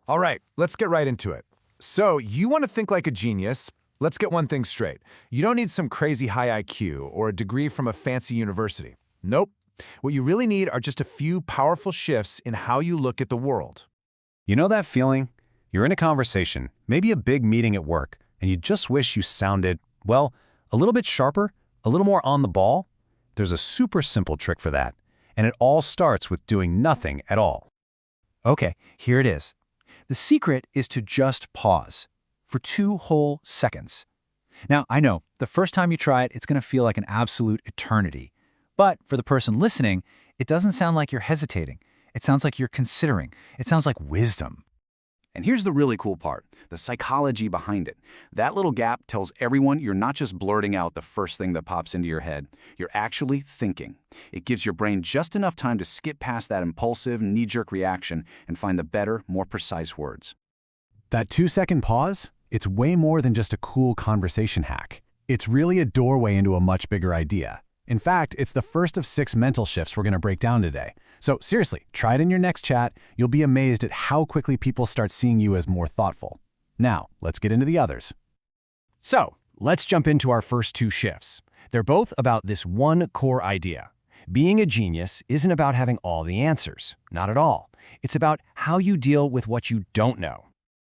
All right, let's get right into it. So, you want to think like a genius? Let's get one thing straight. You don't need some crazy high IQ or a degree from a fancy university. Nope. What you really need are just a few powerful shifts in how you look at the world. You know that feeling? You're in a conversation, maybe a big meeting at work, and you just wish you sounded, well, a little bit sharper, a little more on the ball? There's a super simple trick for that, and it all starts with doing nothing at all. Okay, here it is. The secret is to just pause for 2 whole seconds. Now, I know, the first time you try it, it's going to feel like an absolute eternity. But for the person listening, it doesn't sound like you're hesitating. It sounds like you're considering. It sounds like wisdom. And here's the really cool part, the psychology behind it. That little gap tells everyone you're not just blurting out the first thing that pops into your head. You're actually thinking. It gives your brain just enough time to skip past that impulsive, knee-jerk reaction and find the better, more precise words. That 2-second pause? It's way more than just a cool conversation hack. It's really a doorway into a much bigger idea. In fact, it's the first of 6 mental shifts we're going to break down today. So seriously, try it in your next chat. You'll be amazed at how quickly people start seeing you as more thoughtful. Now, let's get into the others. So, let's jump into our first 2 shifts. They're both about this one core idea. Being a genius isn't about having all the answers. Not at all. It's about how you deal with what you don't know.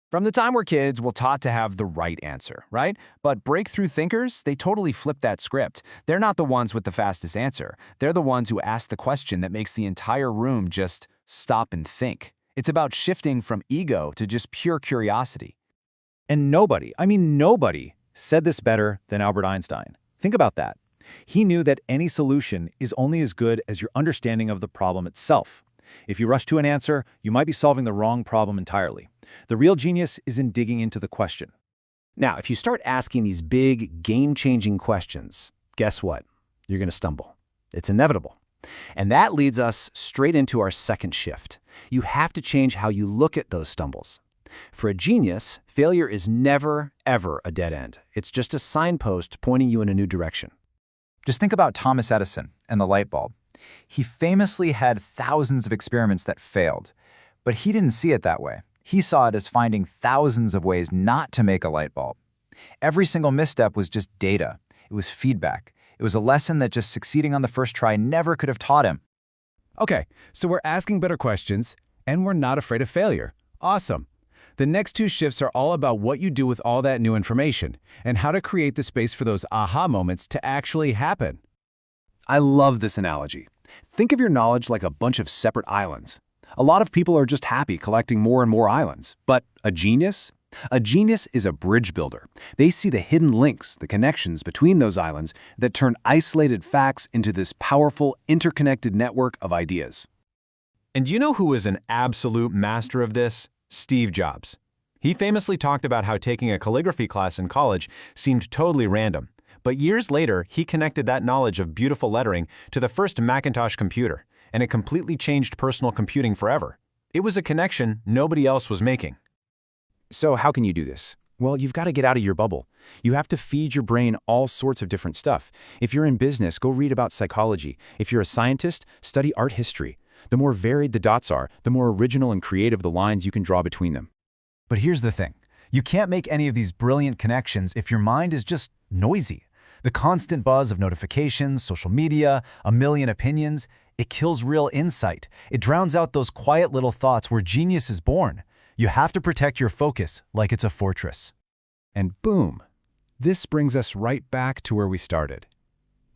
From the time we're kids, we're taught to have the right answer, right? But breakthrough thinkers, they totally flip that script. They're not the ones with the fastest answer. They're the ones who ask the question that makes the entire room just stop and think. It's about shifting from ego to just pure curiosity. And nobody said this better than Albert Einstein. Think about that. He knew that any solution is only as good as your understanding of the problem itself. If you rush to an answer, you might be solving the wrong problem entirely. The real genius is in digging into the question. Now, if you start asking these big, game-changing questions, guess what? You're going to stumble. It's inevitable. And that leads us straight into our second shift. You have to change how you look at those stumbles. For a genius, failure is never, ever a dead end. It's just a signpost pointing you in a new direction. Just think about Thomas Edison and the light bulb. He famously had thousands of experiments that failed, but he didn't see it that way. He saw it as finding thousands of ways not to make a light bulb. Every single misstep was just data. It was feedback. It was a lesson that just succeeding on the first try never could have taught him. Okay, so we're asking better questions, and we're not afraid of failure. Awesome. The next 2 shifts are all about what you do with all that new information, and how to create the space for those aha moments to actually happen. I love this analogy. Think of your knowledge like a bunch of separate islands. A lot of people are just happy collecting more and more islands. But a genius? A genius is a bridge builder. They see the hidden links, the connections between those islands that turn isolated facts into this powerful, interconnected network of ideas. And do you know who was an absolute master of this? Steve Jobs. He famously talked about how taking a calligraphy class in college seemed totally random. But years later, he connected that knowledge of beautiful lettering to the first Macintosh computer, and it completely changed personal computing forever. It was a connection nobody else was making. So how can you do this? Well, you've got to get out of your bubble. You have to feed your brain all sorts of different stuff. If you're in business, go read about psychology. If you're a scientist, study art history. The more varied the dots are, the more original and creative the lines you can draw between them. But here's the thing. You can't make any of these brilliant connections if your mind is just noisy. The constant buzz of notifications, social media, a million opinions, it kills real insight. It drowns out those quiet little thoughts where genius is born. You have to protect your focus like it's a fortress. And boom, this brings us right back to where we started.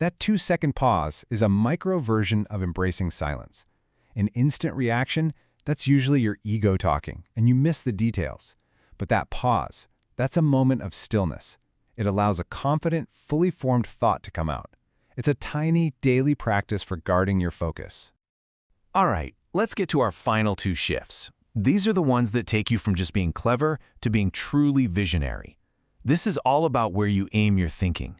That 2-second pause is a micro version of embracing silence. An instant reaction, that's usually your ego talking, and you miss the details. But that pause, that's a moment of stillness. It allows a confident, fully formed thought to come out. It's a tiny, daily practice for guarding your focus. All right, let's get to our final 2 shifts. These are the ones that take you from just being clever to being truly visionary. This is all about where you aim your thinking.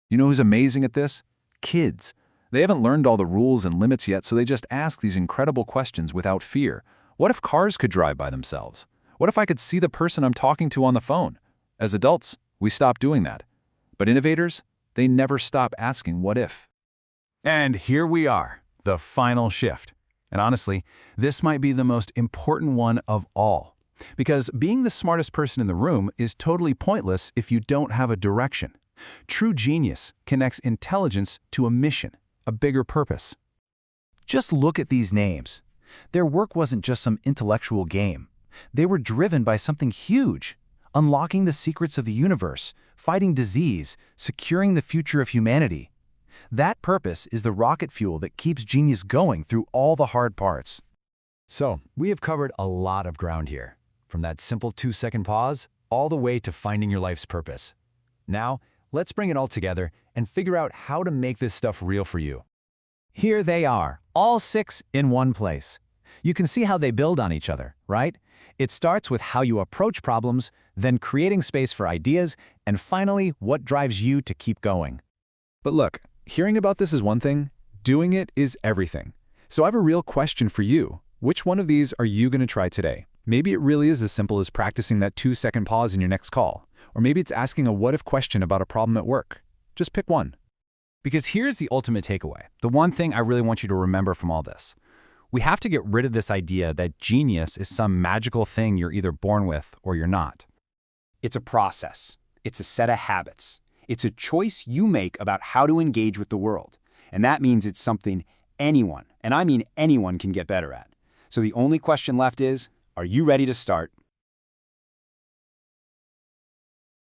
You know who's amazing at this? Kids. They haven't learned all the rules and limits yet, so they just ask these incredible questions without fear. What if cars could drive by themselves? What if I could see the person I'm talking to on the phone? As adults, we stop doing that. But innovators, they never stop asking what if. And here we are, the final shift. And honestly, this might be the most important one of all. Because being the smartest person in the room is totally pointless if you don't have a direction. True genius connects intelligence to a mission, a bigger purpose. Just look at these names. Their work wasn't just some intellectual game. They were driven by something huge, unlocking the secrets of the universe, fighting disease, securing the future of humanity. That purpose is the rocket fuel that keeps genius going through all the hard parts. So, we have covered a lot of ground here, from that simple 2-second pause all the way to finding your life's purpose. Now, let's bring it all together and figure out how to make this stuff real for you. Here they are, all 6 in one place. You can see how they build on each other, right? It starts with how you approach problems, then creating space for ideas, and finally, what drives you to keep going. But look, hearing about this is one thing, doing it is everything. So I have a real question for you. Which one of these are you going to try today? Maybe it really is as simple as practicing that 2-second pause in your next call. Or maybe it's asking a what-if question about a problem at work. Just pick one. Because here's the ultimate takeaway, the one thing I really want you to remember from all this. We have to get rid of this idea that genius is some magical thing you're either born with or you're not. It's a process. It's a set of habits. It's a choice you make about how to engage with the world. And that means it's something anyone, and I mean anyone, can get better at. So the only question left is, are you ready to start